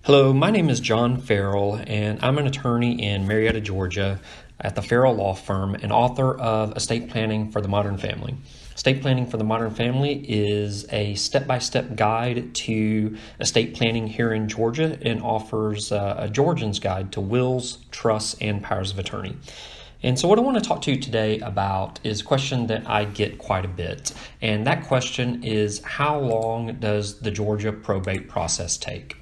Hello, my name is John Farrell, and I'm an attorney in Marietta, Georgia at the Farrell Law Firm and author of Estate Planning for the Modern Family. Estate Planning for the Modern Family is a step-by-step guide to estate planning here in Georgia and offers a Georgian's guide to wills, trusts, and powers of attorney. And so what I want to talk to you today about is a question that I get quite a bit. And that question is, how long does the Georgia probate process take?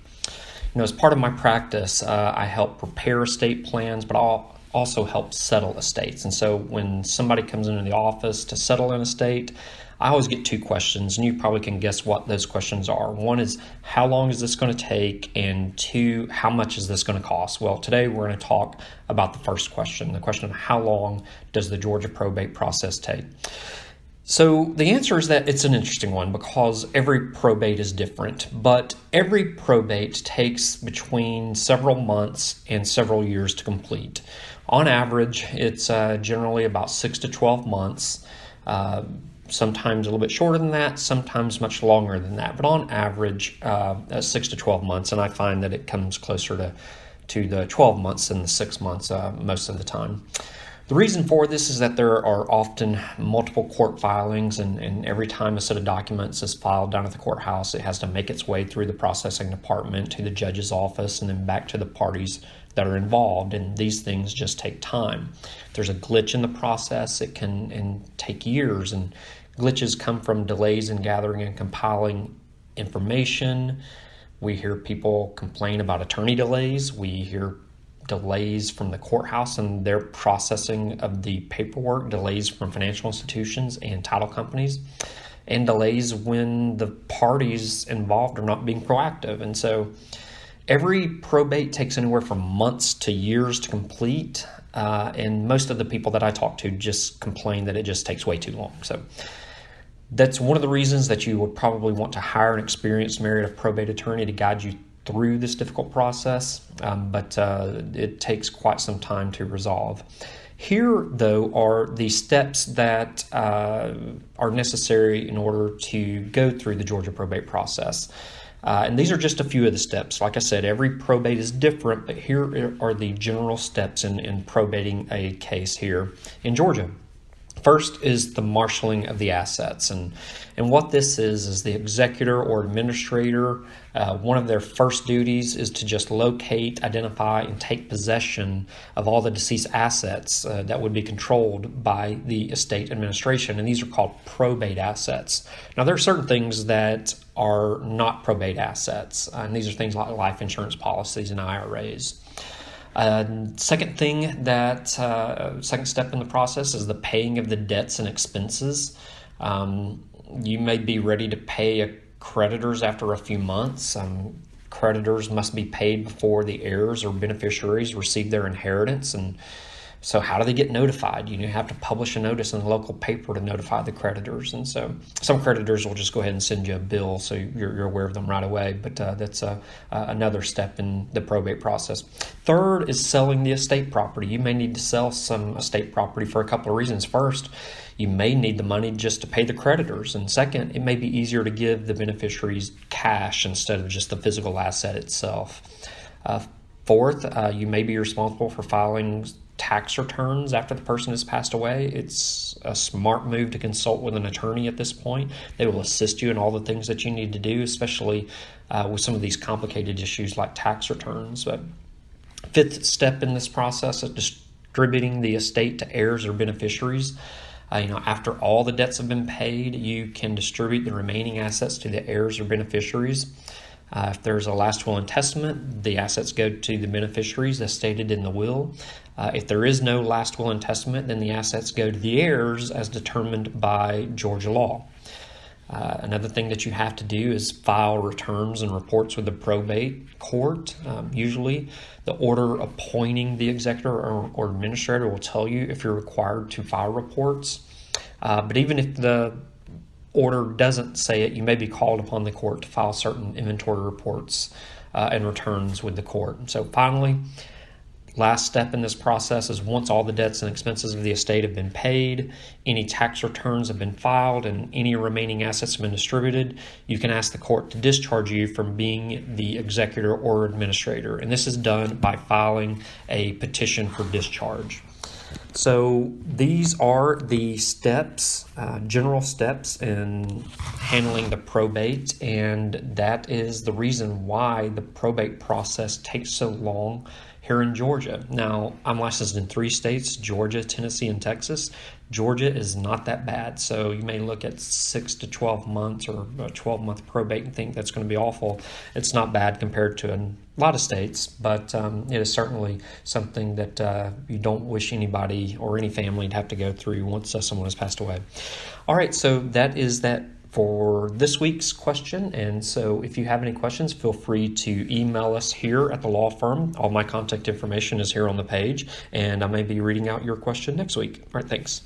As part of my practice, I help prepare estate plans, but I'll also help settle estates. And so when somebody comes into the office to settle an estate, I always get two questions, and you probably can guess what those questions are. One is, how long is this going to take? And two, how much is this going to cost? Well, today we're going to talk about the first question, the question of how long does the Georgia probate process take? So the answer is that it's an interesting one because every probate is different, but every probate takes between several months and several years to complete. On average, it's generally about 6 to 12 months, sometimes a little bit shorter than that, sometimes much longer than that, but on average, 6 to 12 months, and I find that it comes closer to the 12 months than the 6 months most of the time. The reason for this is that there are often multiple court filings, and every time a set of documents is filed down at the courthouse, it has to make its way through the processing department to the judge's office and then back to the parties that are involved, and these things just take time. If there's a glitch in the process, it can take years, and glitches come from delays in gathering and compiling information. We hear people complain about attorney delays. We hear delays from the courthouse and their processing of the paperwork, delays from financial institutions and title companies, and delays when the parties involved are not being proactive. And so every probate takes anywhere from months to years to complete, and most of the people that I talk to just complain that it just takes way too long. So that's one of the reasons that you would probably want to hire an experienced Marietta probate attorney to guide you through this difficult process, but it takes quite some time to resolve. Here, though, are the steps that are necessary in order to go through the Georgia probate process. And these are just a few of the steps. Like I said, every probate is different, but here are the general steps in probating a case here in Georgia. First is the marshaling of the assets, and what this is the executor or administrator, one of their first duties is to just locate, identify, and take possession of all the deceased assets that would be controlled by the estate administration, and these are called probate assets. Now, there are certain things that are not probate assets, and these are things like life insurance policies and IRAs. Second step in the process is the paying of the debts and expenses. You may be ready to pay creditors after a few months. Creditors must be paid before the heirs or beneficiaries receive their inheritance. And so how do they get notified? You have to publish a notice in the local paper to notify the creditors. And so some creditors will just go ahead and send you a bill so you're aware of them right away. But that's another step in the probate process. Third is selling the estate property. You may need to sell some estate property for a couple of reasons. First, you may need the money just to pay the creditors. And second, it may be easier to give the beneficiaries cash instead of just the physical asset itself. Fourth, you may be responsible for filing tax returns after the person has passed away. It's a smart move to consult with an attorney at this point. They will assist you in all the things that you need to do, especially with some of these complicated issues like tax returns. But fifth step in this process is distributing the estate to heirs or beneficiaries. After all the debts have been paid, you can distribute the remaining assets to the heirs or beneficiaries. If there's a last will and testament, the assets go to the beneficiaries as stated in the will. If there is no last will and testament, then the assets go to the heirs as determined by Georgia law. Another thing that you have to do is file returns and reports with the probate court. Usually, the order appointing the executor or administrator will tell you if you're required to file reports. But even if the order doesn't say it, you may be called upon the court to file certain inventory reports and returns with the court. So finally, Last step in this process is once all the debts and expenses of the estate have been paid, any tax returns have been filed, and any remaining assets have been distributed, you can ask the court to discharge you from being the executor or administrator. And this is done by filing a petition for discharge. So these are the steps, general steps in handling the probate, and that is the reason why the probate process takes so long here in Georgia. Now, I'm licensed in 3 states, Georgia, Tennessee, and Texas. Georgia is not that bad, so you may look at 6 to 12 months or a 12-month probate and think that's going to be awful. It's not bad compared to a lot of states, but it is certainly something that you don't wish anybody or any family to have to go through once someone has passed away. All right, so that is that for this week's question. And so if you have any questions, feel free to email us here at the law firm. All my contact information is here on the page, and I may be reading out your question next week. All right, thanks.